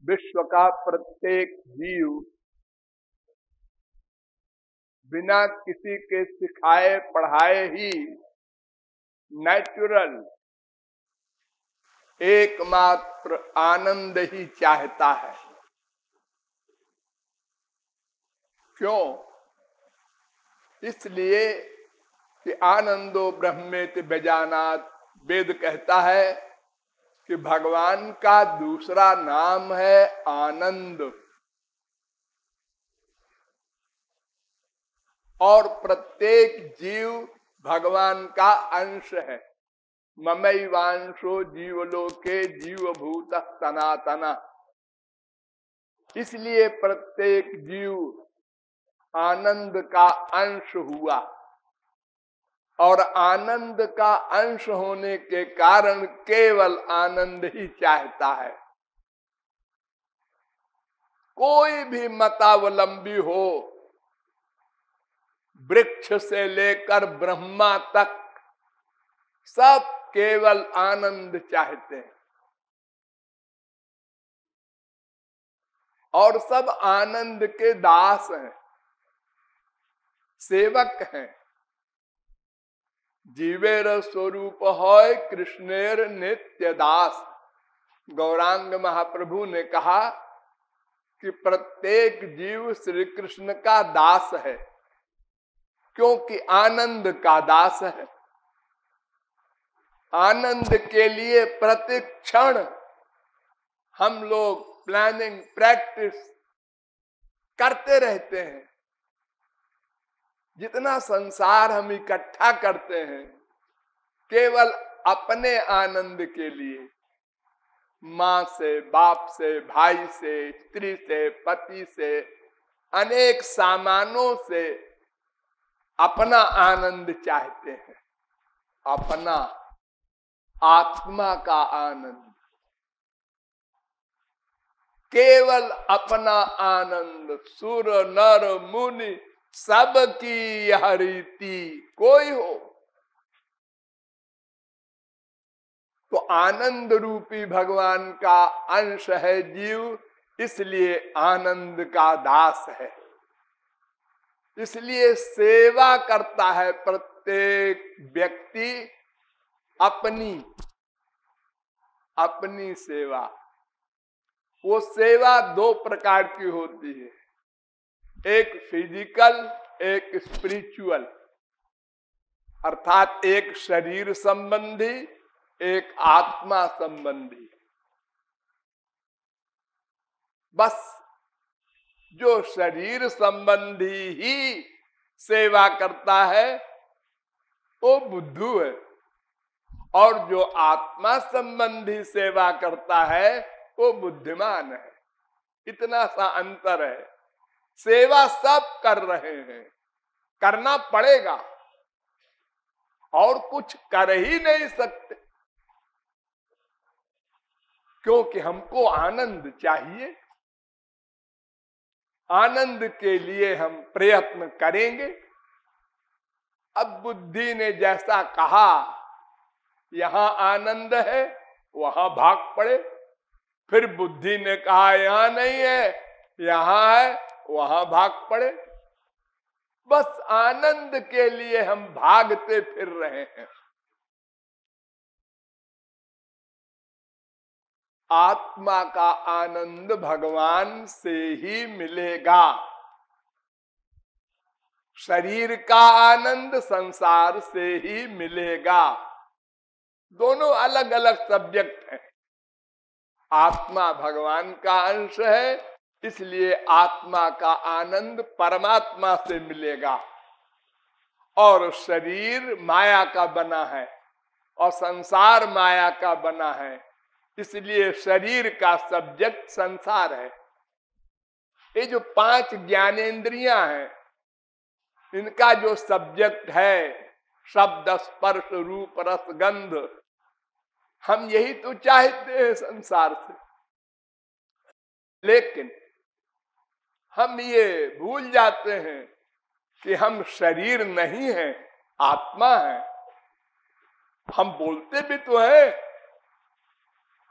विश्व का प्रत्येक जीव बिना किसी के सिखाए पढ़ाए ही नेचुरल एकमात्र आनंद ही चाहता है। क्यों? इसलिए कि आनंदो ब्रह्मेति बेजानात, वेद कहता है कि भगवान का दूसरा नाम है आनंद। और प्रत्येक जीव भगवान का अंश है। ममैवांशो जीवलोके जीवभूत सनातना। इसलिए प्रत्येक जीव आनंद का अंश हुआ और आनंद का अंश होने के कारण केवल आनंद ही चाहता है। कोई भी मतावलंबी हो, वृक्ष से लेकर ब्रह्मा तक, सब केवल आनंद चाहते हैं और सब आनंद के दास हैं, सेवक हैं। जीवेर स्वरूप है कृष्णेर नित्य दास। गौरांग महाप्रभु ने कहा कि प्रत्येक जीव श्री कृष्ण का दास है, क्योंकि आनंद का दास है। आनंद के लिए प्रतिक्षण हम लोग प्लानिंग, प्रैक्टिस करते रहते हैं। जितना संसार हम इकट्ठा करते हैं केवल अपने आनंद के लिए, माँ से, बाप से, भाई से, स्त्री से, पति से, अनेक सामानों से अपना आनंद चाहते हैं, अपना आत्मा का आनंद, केवल अपना आनंद। सुर नर मुनि सबकी यह रीति, कोई हो तो आनंद रूपी भगवान का अंश है जीव, इसलिए आनंद का दास है। इसलिए सेवा करता है प्रत्येक व्यक्ति, अपनी सेवा। वो सेवा दो प्रकार की होती है, एक फिजिकल, एक स्पिरिचुअल। अर्थात एक शरीर संबंधी, एक आत्मा संबंधी। बस जो शरीर संबंधी ही सेवा करता है वो बुद्धू है, और जो आत्मा संबंधी सेवा करता है वो बुद्धिमान है। इतना सा अंतर है। सेवा सब कर रहे हैं, करना पड़ेगा, और कुछ कर ही नहीं सकते, क्योंकि हमको आनंद चाहिए। आनंद के लिए हम प्रयत्न करेंगे। अब बुद्धि ने जैसा कहा, यहां आनंद है, वहां भाग पड़े। फिर बुद्धि ने कहा यहां नहीं है, यहां है, वहां भाग पड़े। बस आनंद के लिए हम भागते फिर रहे हैं। आत्मा का आनंद भगवान से ही मिलेगा। शरीर का आनंद संसार से ही मिलेगा। दोनों अलग अलग सब्जेक्ट हैं। आत्मा भगवान का अंश है, इसलिए आत्मा का आनंद परमात्मा से मिलेगा। और शरीर माया का बना है और संसार माया का बना है, इसलिए शरीर का सब्जेक्ट संसार है। ये जो 5 ज्ञानेंद्रियां हैं, इनका जो सब्जेक्ट है शब्द, स्पर्श, रूप, रस, गंध, हम यही तो चाहते हैं संसार से। लेकिन हम ये भूल जाते हैं कि हम शरीर नहीं हैं, आत्मा है। हम बोलते भी तो हैं,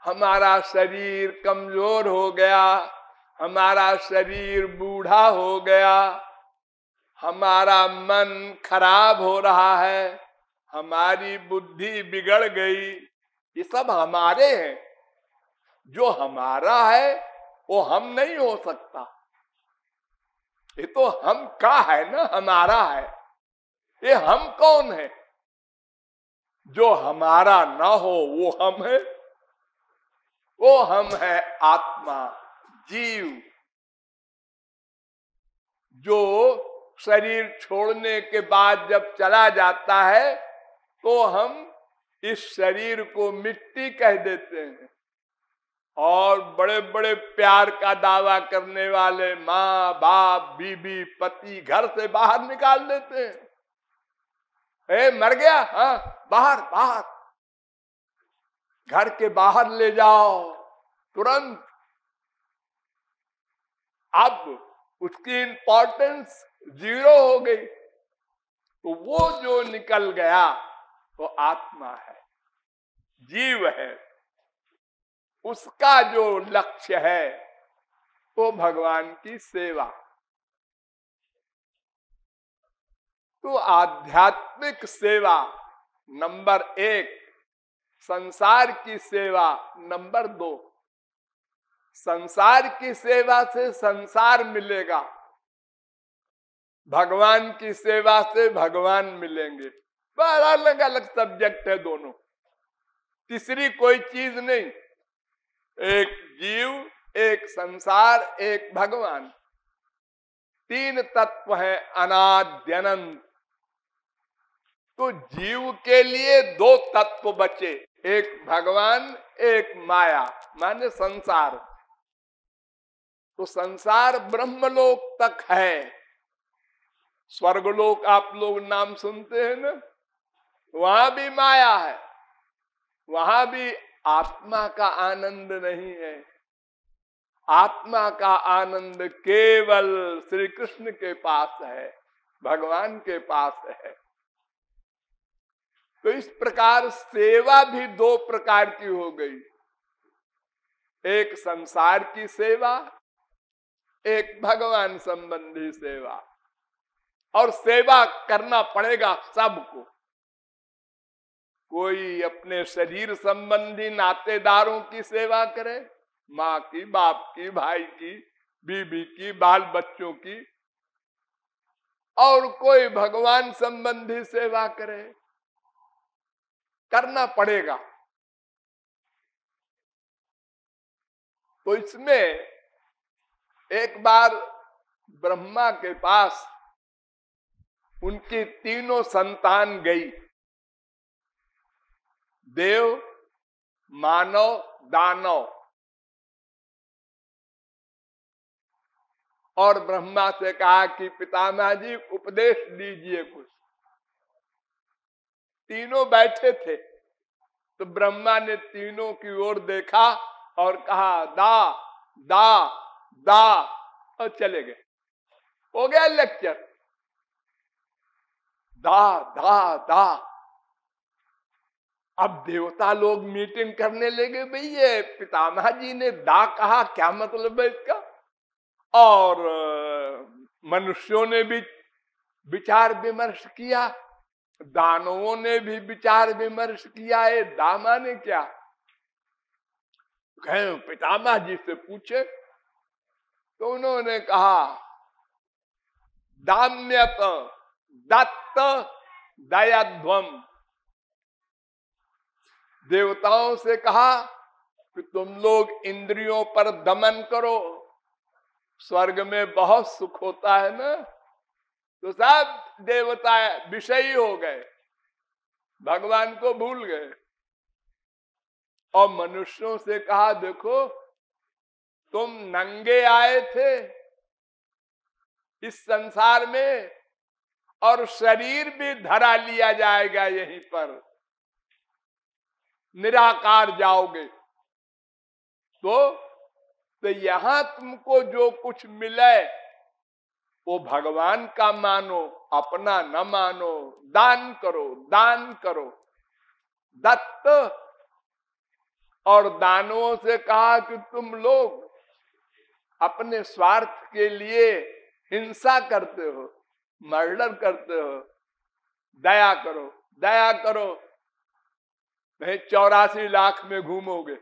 हमारा शरीर कमजोर हो गया, हमारा शरीर बूढ़ा हो गया, हमारा मन खराब हो रहा है, हमारी बुद्धि बिगड़ गई, ये सब हमारे हैं। जो हमारा है वो हम नहीं हो सकता। ये तो हम का है ना, हमारा है। ये हम कौन है? जो हमारा ना हो वो हम है। वो हम है आत्मा, जीव, जो शरीर छोड़ने के बाद जब चला जाता है तो हम इस शरीर को मिट्टी कह देते हैं और बड़े बड़े प्यार का दावा करने वाले माँ बाप बीबी पति घर से बाहर निकाल देते हैं। मर गया, हाँ बाहर बाहर, घर के बाहर ले जाओ तुरंत। अब उसकी इंपॉर्टेंस जीरो हो गई। तो वो जो निकल गया तो आत्मा है, जीव है। उसका जो लक्ष्य है वो भगवान की सेवा। तो आध्यात्मिक सेवा नंबर 1, संसार की सेवा नंबर 2। संसार की सेवा से संसार मिलेगा, भगवान की सेवा से भगवान मिलेंगे। बड़ा अलग अलग सब्जेक्ट है दोनों, तीसरी कोई चीज नहीं। एक जीव, एक संसार, एक भगवान, 3 तत्व है अनाद्य अनंत। तो जीव के लिए 2 तत्व बचे, एक भगवान एक माया, माने संसार। तो संसार ब्रह्मलोक तक है। स्वर्गलोक आप लोग नाम सुनते हैं ना, वहां भी माया है, वहां भी आत्मा का आनंद नहीं है। आत्मा का आनंद केवल श्री कृष्ण के पास है, भगवान के पास है। तो इस प्रकार सेवा भी 2 प्रकार की हो गई, एक संसार की सेवा, एक भगवान संबंधी सेवा। और सेवा करना पड़ेगा सबको। कोई अपने शरीर संबंधी नातेदारों की सेवा करे, माँ की, बाप की, भाई की, बीबी की, बाल बच्चों की, और कोई भगवान संबंधी सेवा करे, करना पड़ेगा। तो इसमें एक बार ब्रह्मा के पास उनकी 3 संतान गई, देव, मानव, दानव। और ब्रह्मा से कहा कि पितामह जी उपदेश दीजिए कुछ। तीनों बैठे थे तो ब्रह्मा ने तीनों की ओर देखा और कहा दा दा दा, और चले गए। हो गया लेक्चर, दा दा दा। अब देवता लोग मीटिंग करने लगे, भाई ये पितामह जी ने दा कहा, क्या मतलब है इसका। और मनुष्यों ने भी विचार विमर्श किया, दानवों ने भी विचार विमर्श किया, ये दा माने क्या। कहे पितामह जी से पूछे तो उन्होंने कहा दाम्यत दत्त दयाध्वम। देवताओं से कहा कि तुम लोग इंद्रियों पर दमन करो, स्वर्ग में बहुत सुख होता है ना। तो सब देवता विषयी हो गए, भगवान को भूल गए। और मनुष्यों से कहा देखो तुम नंगे आए थे इस संसार में, और शरीर भी धरा लिया जाएगा यहीं पर, निराकार जाओगे। तो यहां तुमको जो कुछ मिले वो भगवान का मानो, अपना न मानो। दान करो, दान करो। दत्त और दानवों से कहा कि तुम लोग अपने स्वार्थ के लिए हिंसा करते हो, मर्डर करते हो, दया करो, दया करो, नहीं 84 लाख में घूमोगे।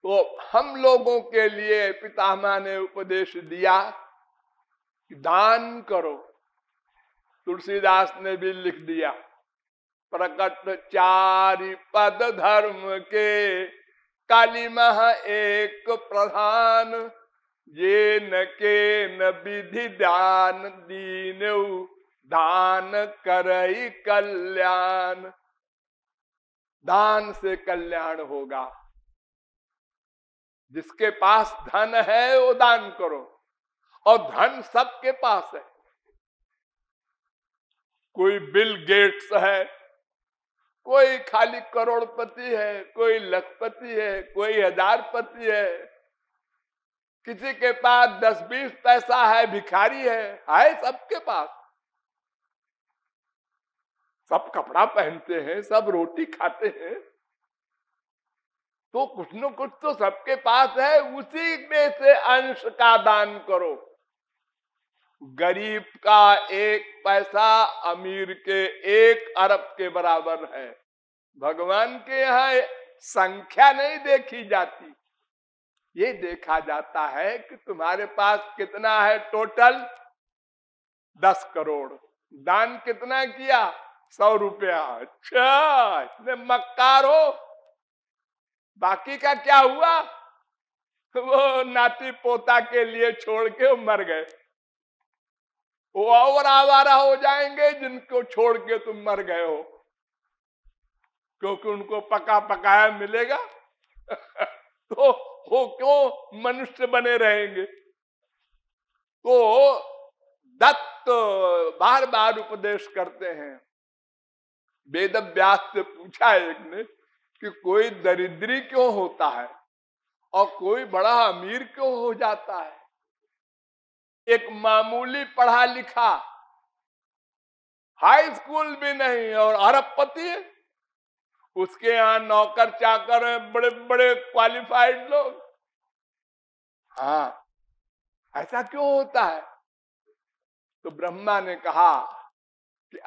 तो हम लोगों के लिए पितामह ने उपदेश दिया कि दान करो। तुलसीदास ने भी लिख दिया, प्रकट चारि पद धर्म के, कालीमह एक प्रधान, ये न के न विधि दान, दीनऊ दान करई कल्याण। दान से कल्याण होगा। जिसके पास धन है वो दान करो, और धन सबके पास है। कोई बिल गेट्स है, कोई खाली करोड़पति है, कोई लखपति है, कोई हजारपति है, किसी के पास 10-20 पैसा है, भिखारी है सबके पास। सब कपड़ा पहनते हैं, सब रोटी खाते हैं, तो कुछ न कुछ तो सबके पास है। उसी में से अंश का दान करो। गरीब का 1 पैसा अमीर के 1 अरब के बराबर है। भगवान के यहाँ संख्या नहीं देखी जाती, ये देखा जाता है कि तुम्हारे पास कितना है टोटल। 10 करोड़। दान कितना किया? 100 रुपया। अच्छा, इतने मक्कार हो। बाकी का क्या हुआ? वो नाती पोता के लिए छोड़ के मर गए। वो और आवारा हो जाएंगे जिनको छोड़ के तुम मर गए हो, क्योंकि उनको पका पकाया मिलेगा। तो वो क्यों मनुष्य बने रहेंगे? तो दत्त बार बार उपदेश करते हैं। वेद व्यास से पूछा एक ने कि कोई दरिद्री क्यों होता है और कोई बड़ा अमीर क्यों हो जाता है? एक मामूली पढ़ा लिखा, हाई स्कूल भी नहीं और अरबपति है, उसके यहाँ नौकर चाकर हैं, बड़े बड़े क्वालिफाइड लोग। हाँ, ऐसा क्यों होता है? तो ब्रह्मा ने कहा कि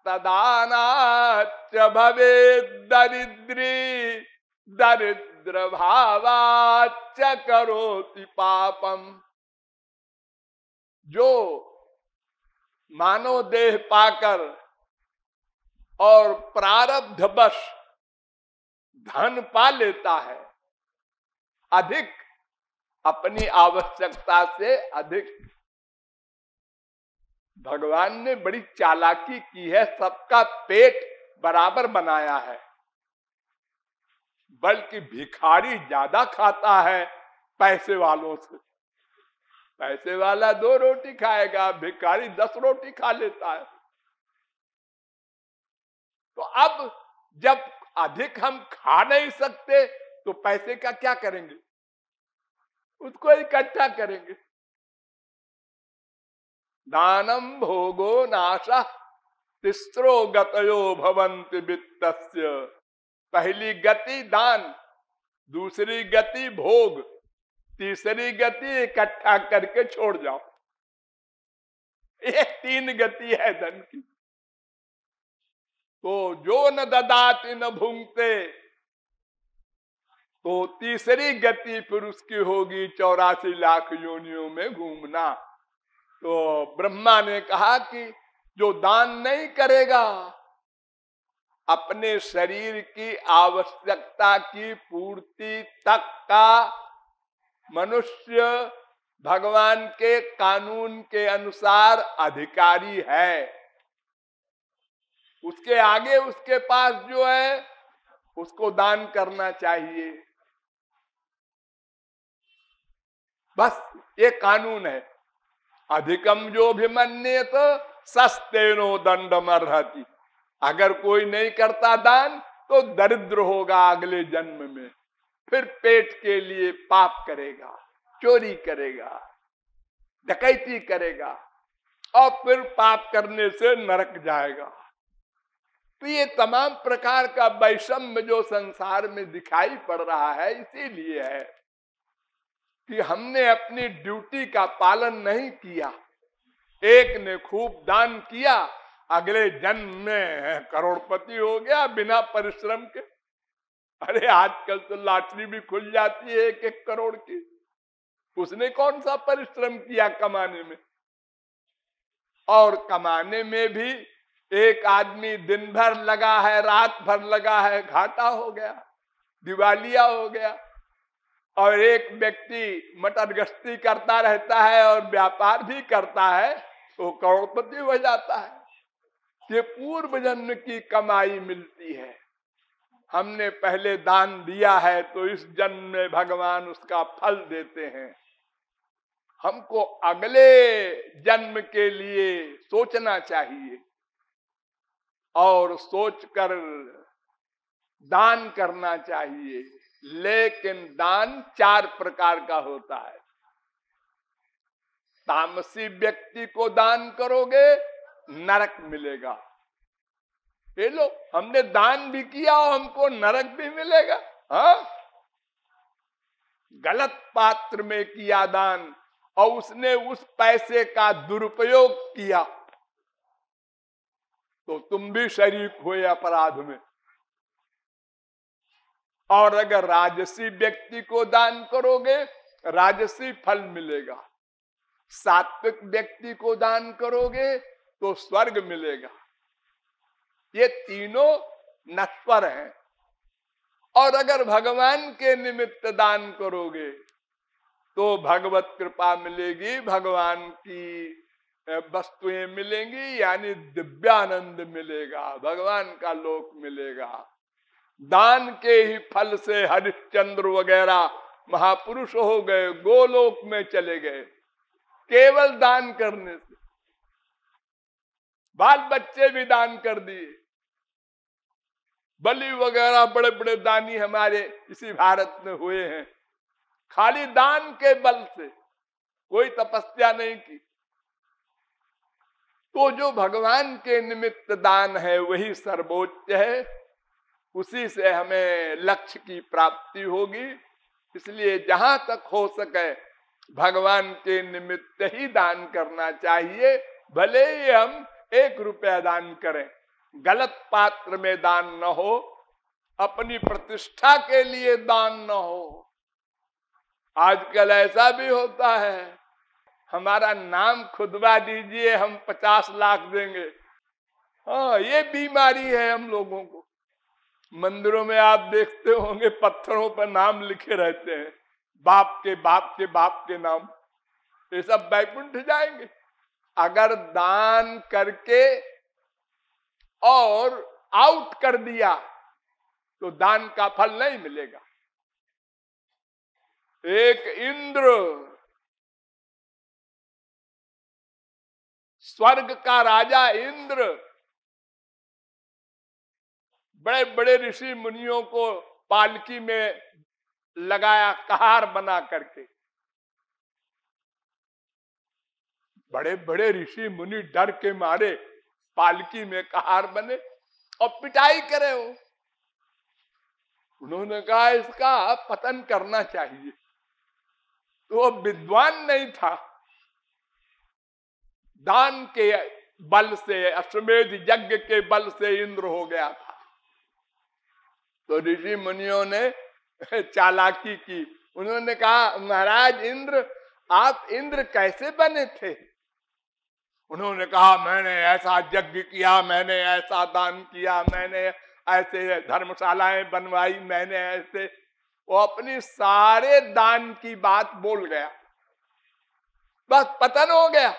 तदानाच भवे दरिद्री, दरिद्र भावाच करोति पापम। जो मानव देह पाकर और प्रारब्धवश धन पा लेता है, अधिक अपनी आवश्यकता से अधिक, भगवान ने बड़ी चालाकी की है, सबका पेट बराबर बनाया है। बल्कि भिखारी ज्यादा खाता है पैसे वालों से। पैसे वाला 2 रोटी खाएगा, भिखारी 10 रोटी खा लेता है। तो अब जब अधिक हम खा नहीं सकते तो पैसे का क्या करेंगे? उसको इकट्ठा करेंगे। दानम भोगो नाशः, तिस्रो गतयो भवन्ति वित्तस्य। पहली गति दान, दूसरी गति भोग, तीसरी गति इकट्ठा करके छोड़ जाओ। ये 3 गति है धन की। तो जो न ददाति न भुंगते, तो तीसरी गति फिर उसकी होगी 84 लाख योनियों में घूमना। तो ब्रह्मा ने कहा कि जो दान नहीं करेगा, अपने शरीर की आवश्यकता की पूर्ति तक का मनुष्य भगवान के कानून के अनुसार अधिकारी है। उसके आगे उसके पास जो है उसको दान करना चाहिए। बस ये कानून है। अधिकम जो अभिमन्येत सस्तेनो दंडमर्हति। अगर कोई नहीं करता दान तो दरिद्र होगा अगले जन्म में, फिर पेट के लिए पाप करेगा, चोरी करेगा, डकैती करेगा और फिर पाप करने से नरक जाएगा। तो ये तमाम प्रकार का वैषम्य जो संसार में दिखाई पड़ रहा है इसीलिए है कि हमने अपनी ड्यूटी का पालन नहीं किया। एक ने खूब दान किया, अगले जन्म में करोड़पति हो गया बिना परिश्रम के। अरे आजकल तो लॉटरी भी खुल जाती है 1-1 करोड़ की। उसने कौन सा परिश्रम किया कमाने में? और कमाने में भी एक आदमी दिन भर लगा है, रात भर लगा है, घाटा हो गया, दिवालिया हो गया। और एक व्यक्ति मटर गश्ती करता रहता है और व्यापार भी करता है तो करोड़पति हो जाता है। ये पूर्व जन्म की कमाई मिलती है। हमने पहले दान दिया है तो इस जन्म में भगवान उसका फल देते हैं। हमको अगले जन्म के लिए सोचना चाहिए और सोचकर दान करना चाहिए। लेकिन दान 4 प्रकार का होता है। तामसी व्यक्ति को दान करोगे नरक मिलेगा। ये लो, हमने दान भी किया और हमको नरक भी मिलेगा। हाँ, गलत पात्र में किया दान और उसने उस पैसे का दुरुपयोग किया तो तुम भी शरीक हुए अपराध में। और अगर राजसी व्यक्ति को दान करोगे राजसी फल मिलेगा। सात्विक व्यक्ति को दान करोगे तो स्वर्ग मिलेगा। ये तीनों नश्वर हैं। और अगर भगवान के निमित्त दान करोगे तो भगवत कृपा मिलेगी, भगवान की वस्तुएं मिलेंगी, यानी दिव्यानंद मिलेगा, भगवान का लोक मिलेगा। दान के ही फल से हरिश्चंद्र वगैरह महापुरुष हो गए, गोलोक में चले गए केवल दान करने से। बाल बच्चे भी दान कर दिए। बलि वगैरह बड़े बड़े दानी हमारे इसी भारत में हुए हैं, खाली दान के बल से, कोई तपस्या नहीं की। तो जो भगवान के निमित्त दान है वही सर्वोच्च है, उसी से हमें लक्ष्य की प्राप्ति होगी। इसलिए जहां तक हो सके भगवान के निमित्त ही दान करना चाहिए। भले ही हम 1 रुपया दान करें, गलत पात्र में दान न हो, अपनी प्रतिष्ठा के लिए दान न हो। आजकल ऐसा भी होता है, हमारा नाम खुदवा दीजिए हम 50 लाख देंगे। हाँ, ये बीमारी है हम लोगों को। मंदिरों में आप देखते होंगे पत्थरों पर नाम लिखे रहते हैं, बाप के बाप के बाप के नाम। ये सब बैकुंठ जाएंगे। अगर दान करके और आउट कर दिया तो दान का फल नहीं मिलेगा। एक इंद्र, स्वर्ग का राजा इंद्र, बड़े बड़े ऋषि मुनियों को पालकी में लगाया कहार बना करके। बड़े बड़े ऋषि मुनि डर के मारे पालकी में कहार बने और पिटाई करे हो। उन्होंने कहा इसका पतन करना चाहिए। तो वो विद्वान नहीं था, दान के बल से, अश्वमेध यज्ञ के बल से इंद्र हो गया था। तो ऋषि मुनियों ने चालाकी की। उन्होंने कहा महाराज इंद्र, आप इंद्र कैसे बने थे? उन्होंने कहा मैंने ऐसा यज्ञ किया, मैंने ऐसा दान किया, मैंने ऐसे धर्मशालाएं बनवाई, मैंने ऐसे। वो अपनी सारे दान की बात बोल गया, बस पतन हो गया।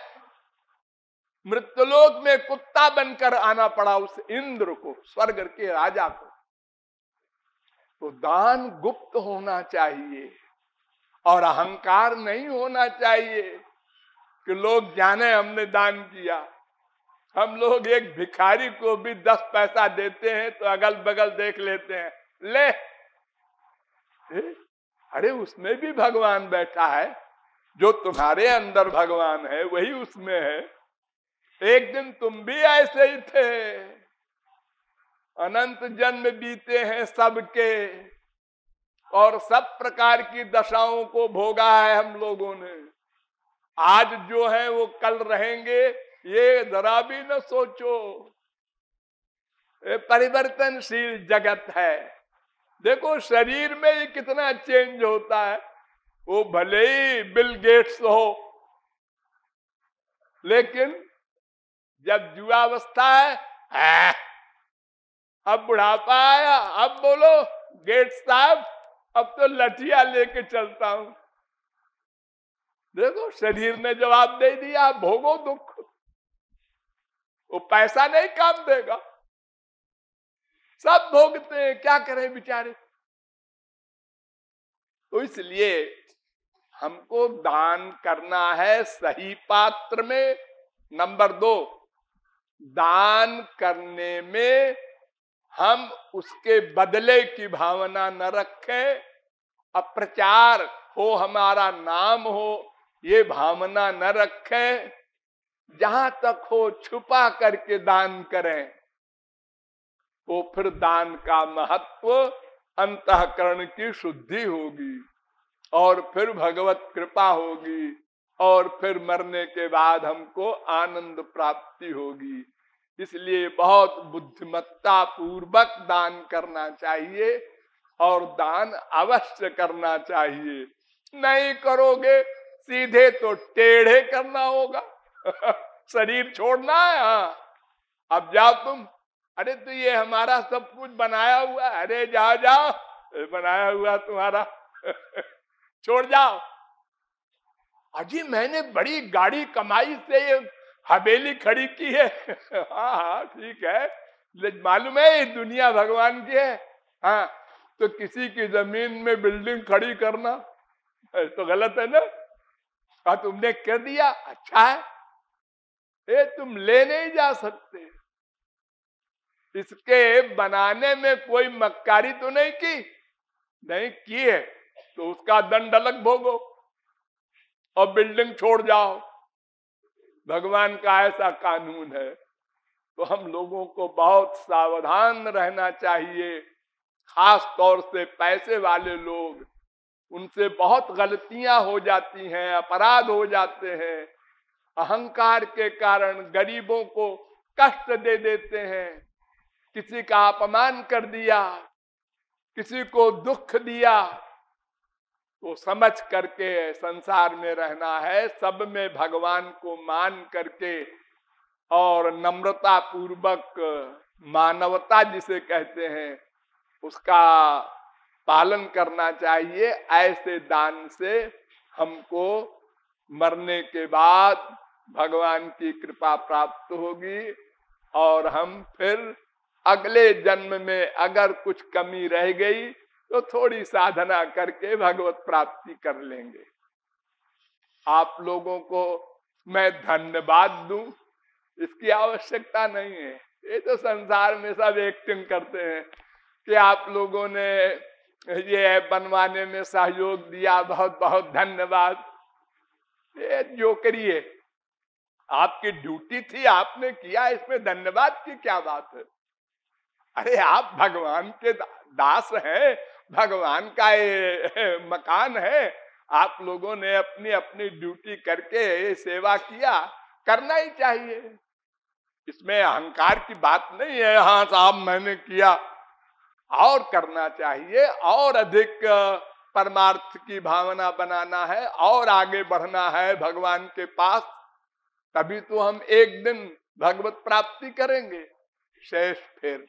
मृत्युलोक में कुत्ता बनकर आना पड़ा उस इंद्र को, स्वर्ग के राजा को। तो दान गुप्त होना चाहिए और अहंकार नहीं होना चाहिए कि लोग जाने हमने दान किया। हम लोग एक भिखारी को भी 10 पैसा देते हैं तो अगल बगल देख लेते हैं, ले अरे उसमें भी भगवान बैठा है, जो तुम्हारे अंदर भगवान है वही उसमें है। एक दिन तुम भी ऐसे ही थे। अनंत जन्म बीते हैं सबके और सब प्रकार की दशाओं को भोगा है हम लोगों ने। आज जो है वो कल रहेंगे, ये जरा भी न सोचो। ये परिवर्तनशील जगत है। देखो शरीर में ही कितना चेंज होता है। वो भले ही बिल गेट्स हो, लेकिन जब युवावस्था है, अब बुढ़ापा आया, अब बोलो गेट्स साहब अब तो लठिया लेके चलता हूं। देखो शरीर ने जवाब दे दिया, भोगो दुख। वो पैसा नहीं काम देगा, सब भोगते हैं, क्या करें बेचारे। तो इसलिए हमको दान करना है सही पात्र में। नंबर 2, दान करने में हम उसके बदले की भावना न रखें। अप्रचार हो, हमारा नाम हो, ये भावना न रखें। जहां तक हो छुपा करके दान करें, तो फिर दान का महत्व, अंतःकरण की शुद्धि होगी और फिर भगवत कृपा होगी और फिर मरने के बाद हमको आनंद प्राप्ति होगी। इसलिए बहुत बुद्धिमत्ता पूर्वक दान करना चाहिए और दान अवश्य करना चाहिए। नहीं करोगे सीधे तो टेढ़े करना होगा। शरीर छोड़ना है, हाँ अब जाओ तुम। अरे तो ये हमारा सब कुछ बनाया हुआ, अरे जाओ जाओ, बनाया हुआ तुम्हारा छोड़ जाओ। अजी मैंने बड़ी गाड़ी कमाई से ये हवेली खड़ी की है। हाँ हाँ ठीक है, मालूम है ये दुनिया भगवान की है। हाँ तो किसी की जमीन में बिल्डिंग खड़ी करना तो गलत है ना। हाँ तुमने कर दिया, अच्छा है, ये तुम ले नहीं जा सकते। इसके बनाने में कोई मक्कारी तो नहीं की, नहीं की है तो उसका दंड अलग भोगो और बिल्डिंग छोड़ जाओ। भगवान का ऐसा कानून है। तो हम लोगों को बहुत सावधान रहना चाहिए। खास तौर से पैसे वाले लोग, उनसे बहुत गलतियां हो जाती हैं, अपराध हो जाते हैं। अहंकार के कारण गरीबों को कष्ट दे देते हैं। किसी का अपमान कर दिया, किसी को दुख दिया, तो समझ करके संसार में रहना है। सब में भगवान को मान करके और नम्रता पूर्वक, मानवता जिसे कहते हैं, उसका पालन करना चाहिए। ऐसे दान से हमको मरने के बाद भगवान की कृपा प्राप्त होगी और हम फिर अगले जन्म में अगर कुछ कमी रह गई तो थोड़ी साधना करके भगवत प्राप्ति कर लेंगे। आप लोगों को मैं धन्यवाद दूं, इसकी आवश्यकता नहीं है। ये तो संसार में सब एक्टिंग करते हैं कि आप लोगों ने ये बनवाने में सहयोग दिया, बहुत बहुत धन्यवाद। ये जोकरी है, आपकी ड्यूटी थी, आपने किया, इसमें धन्यवाद की क्या बात है। अरे आप भगवान के दास हैं, भगवान का ये मकान है, आप लोगों ने अपनी अपनी ड्यूटी करके सेवा किया, करना ही चाहिए। इसमें अहंकार की बात नहीं है, हाँ साहब मैंने किया, और करना चाहिए, और अधिक परमार्थ की भावना बनाना है और आगे बढ़ना है भगवान के पास। तभी तो हम एक दिन भगवत प्राप्ति करेंगे। शेष फिर